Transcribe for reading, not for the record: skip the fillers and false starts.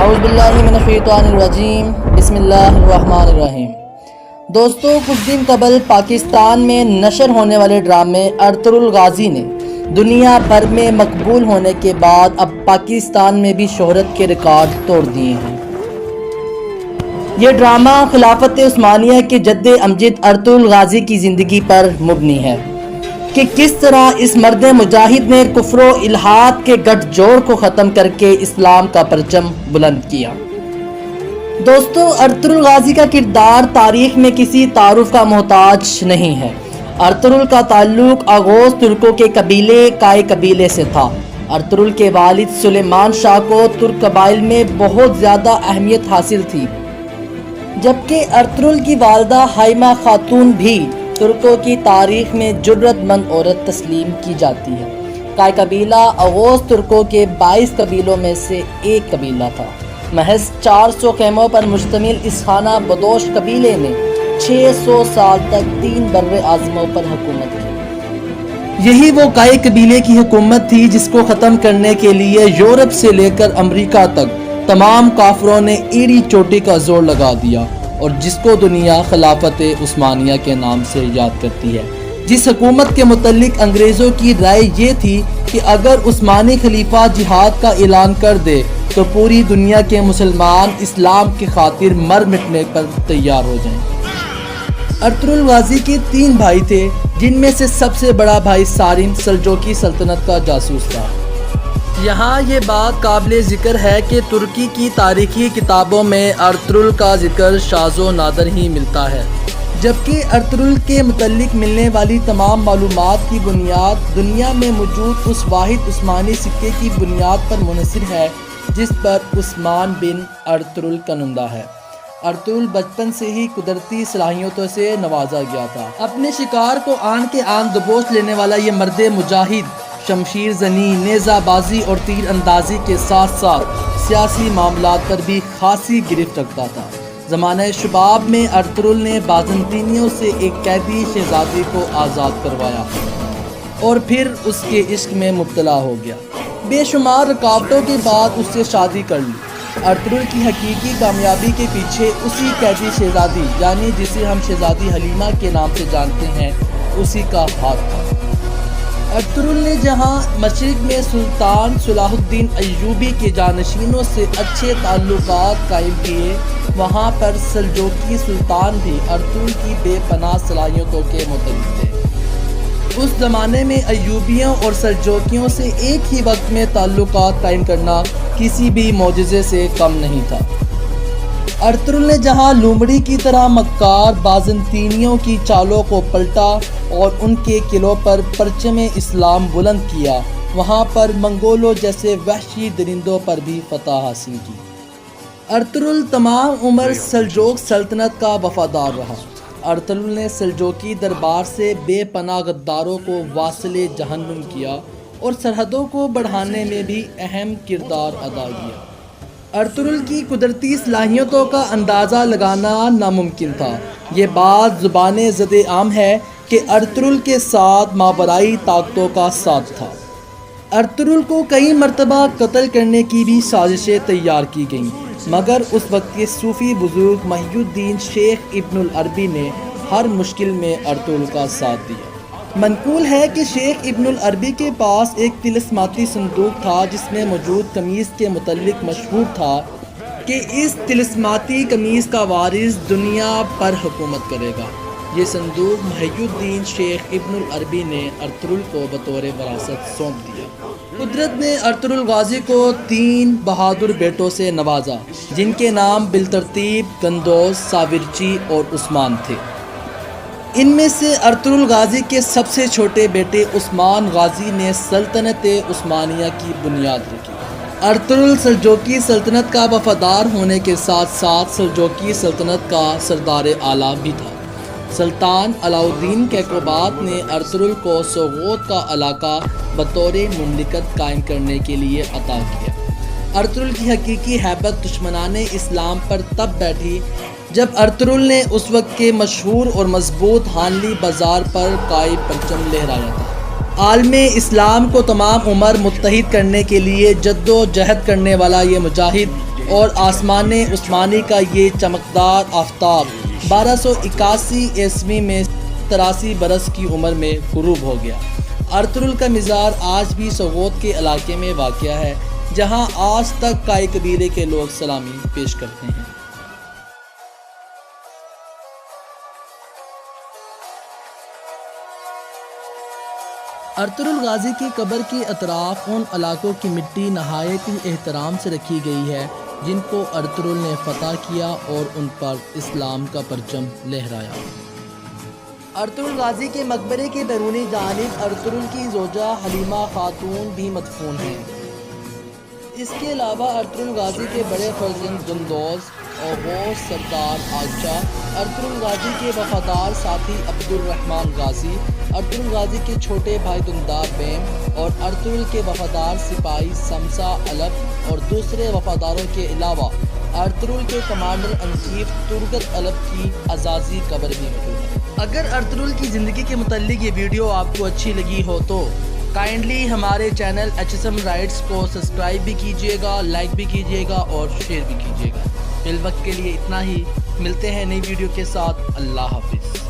اعوذ باللہ من الشیطان الرجیم، بسم اللہ الرحمن الرحیم۔ دوستو، کچھ دن قبل پاکستان میں نشر ہونے والے ڈرامے ارطغرل غازی نے دنیا بھر میں مقبول ہونے کے بعد اب پاکستان میں بھی شہرت کے ریکارڈ توڑ دیے ہیں۔ یہ ڈرامہ خلافت عثمانیہ کے جد امجد ارطغرل غازی کی زندگی پر مبنی ہے کہ کس طرح اس مرد مجاہد نے کفر و الحاد کے گٹھ جوڑ کو ختم کر کے اسلام کا پرچم بلند کیا۔ دوستو، ارطغرل غازی کا کردار تاریخ میں کسی تعارف کا محتاج نہیں ہے۔ ارطغرل کا تعلق اغوز ترکوں کے قبیلے کائے قبیلے سے تھا۔ ارطغرل کے والد سلیمان شاہ کو ترک قبائل میں بہت زیادہ اہمیت حاصل تھی، جبکہ ارطغرل کی والدہ ہائمہ خاتون بھی ترکوں کی تاریخ میں جرأت مند عورت تسلیم کی جاتی ہے۔ کائے قبیلہ اغوز ترکوں کے 22 قبیلوں میں سے ایک قبیلہ تھا۔ محض 400 خیموں پر مشتمل اس خانہ بدوش قبیلے نے 600 سال تک 3 بر اعظموں پر حکومت کی۔ یہی وہ کائے قبیلے کی حکومت تھی جس کو ختم کرنے کے لیے یورپ سے لے کر امریکہ تک تمام کافروں نے ایڑی چوٹی کا زور لگا دیا، اور جس کو دنیا خلافت عثمانیہ کے نام سے یاد کرتی ہے۔ جس حکومت کے متعلق انگریزوں کی رائے یہ تھی کہ اگر عثمانی خلیفہ جہاد کا اعلان کر دے تو پوری دنیا کے مسلمان اسلام کی خاطر مر مٹنے پر تیار ہو جائیں۔ ارطغرل غازی کے 3 بھائی تھے، جن میں سے سب سے بڑا بھائی سارم سلجوقی سلطنت کا جاسوس تھا۔ یہاں یہ بات قابل ذکر ہے کہ ترکی کی تاریخی کتابوں میں ارطغرل کا ذکر شاذ و نادر ہی ملتا ہے، جبکہ ارطغرل کے متعلق ملنے والی تمام معلومات کی بنیاد دنیا میں موجود اس واحد عثمانی سکے کی بنیاد پر منحصر ہے جس پر عثمان بن ارطغرل کا نمدہ ہے۔ ارطغرل بچپن سے ہی قدرتی صلاحیتوں سے نوازا گیا تھا۔ اپنے شکار کو آن کے آن دبوچ لینے والا یہ مرد مجاہد شمشیر زنی، نیزہ بازی اور تیر اندازی کے ساتھ ساتھ سیاسی معاملات پر بھی خاصی گرفت رکھتا تھا۔ زمانہ شباب میں ارطغرل نے بازنطینیوں سے ایک قیدی شہزادی کو آزاد کروایا اور پھر اس کے عشق میں مبتلا ہو گیا۔ بے شمار رکاوٹوں کے بعد اس سے شادی کر لی۔ ارطغرل کی حقیقی کامیابی کے پیچھے اسی قیدی شہزادی، یعنی جسے ہم شہزادی حلیمہ کے نام سے جانتے ہیں، اسی کا ہاتھ تھا۔ ارطغرل نے جہاں مشرق میں سلطان صلاح الدین ایوبی کے جانشینوں سے اچھے تعلقات قائم کیے، وہاں پر سلجوقی سلطان بھی ارطغرل کی بے پناہ صلاحیتوں کے متعلق تھے۔ اس زمانے میں ایوبیوں اور سلجوقیوں سے ایک ہی وقت میں تعلقات قائم کرنا کسی بھی معجزے سے کم نہیں تھا۔ ارطغرل نے جہاں لومڑی کی طرح مکار بازنطینیوں کی چالوں کو پلٹا اور ان کے قلعوں پر پرچم اسلام بلند کیا، وہاں پر منگولوں جیسے وحشی درندوں پر بھی فتح حاصل کی۔ ارطغرل تمام عمر سلجوق سلطنت کا وفادار رہا۔ ارطغرل نے سلجوقی دربار سے بے پناہ غداروں کو واصل جہنم کیا اور سرحدوں کو بڑھانے میں بھی اہم کردار ادا کیا۔ ارطغرل کی قدرتی صلاحیتوں کا اندازہ لگانا ناممکن تھا۔ یہ بات زبان زد عام ہے کہ ارطغرل کے ساتھ ماورائی طاقتوں کا ساتھ تھا۔ ارطغرل کو کئی مرتبہ قتل کرنے کی بھی سازشیں تیار کی گئیں، مگر اس وقت کے صوفی بزرگ محی الدین شیخ ابن العربی نے ہر مشکل میں ارطغرل کا ساتھ دیا۔ منقول ہے کہ شیخ ابن العربی کے پاس ایک طلسماتی صندوق تھا جس میں موجود کنیز کے متعلق مشہور تھا کہ اس طلسماتی کنیز کا وارث دنیا پر حکومت کرے گا۔ یہ صندوق محی الدین شیخ ابن العربی نے ارطغرل کو بطور وراثت سونپ دیا۔ قدرت نے ارطغرل غازی کو 3 بہادر بیٹوں سے نوازا، جن کے نام بالترتیب گندوز، ساورچی اور عثمان تھے۔ ان میں سے ارطغرل غازی کے سب سے چھوٹے بیٹے عثمان غازی نے سلطنت عثمانیہ کی بنیاد رکھی۔ ارطغرل سلجوقی سلطنت کا وفادار ہونے کے ساتھ ساتھ سلجوقی سلطنت کا سردار اعلیٰ بھی تھا۔ سلطان علاء الدین کیقوباد نے ارطغرل کو سوغوت کا علاقہ بطور مملکت قائم کرنے کے لیے عطا کیا۔ ارطغرل کی حقیقی ہیبت دشمنان اسلام پر تب بیٹھی جب ارطغرل نے اس وقت کے مشہور اور مضبوط ہانلی بازار پر قائم پرچم لہرایا تھا۔ عالم اسلام کو تمام عمر متحد کرنے کے لیے جد و جہد کرنے والا یہ مجاہد اور آسمان عثمانی کا یہ چمکدار آفتاب 1281 عیسوی میں 83 برس کی عمر میں غروب ہو گیا۔ ارطغرل کا مزار آج بھی سوغوت کے علاقے میں واقع ہے، جہاں آج تک کائی قبیلے کے لوگ سلامی پیش کرتے ہیں۔ ارطغرل غازی کی قبر کے اطراف ان علاقوں کی مٹی نہایت ہی احترام سے رکھی گئی ہے جن کو ارطغرل نے فتح کیا اور ان پر اسلام کا پرچم لہرایا۔ ارطغرل غازی کے مقبرے کے بیرونی جانب ارطغرل کی زوجہ حلیمہ خاتون بھی مدفون ہیں۔ اس کے علاوہ ارطغرل غازی کے بڑے فرزند جندوز اور وہ سردار آگچا، ارطغرل غازی کے وفادار ساتھی عبد الرحمن غازی، ارطغرل غازی کے چھوٹے بھائی دندار بیم اور ارطغرل کے وفادار سپاہی سمسا الب اور دوسرے وفاداروں کے علاوہ ارطغرل کے کمانڈر ان چیف ترگت الب کی اعزازی قبر بھی موجود ہے۔ اگر ارطغرل کی زندگی کے متعلق یہ ویڈیو آپ کو اچھی لگی ہو تو کائنڈلی ہمارے چینل HSM رائٹس کو سبسکرائب بھی کیجیے گا، لائک بھی کیجیے گا اور شیئر بھی کیجیے گا۔ فی الوقت کے لیے اتنا ہی، ملتے ہیں نئی ویڈیو کے ساتھ۔ اللہ حافظ۔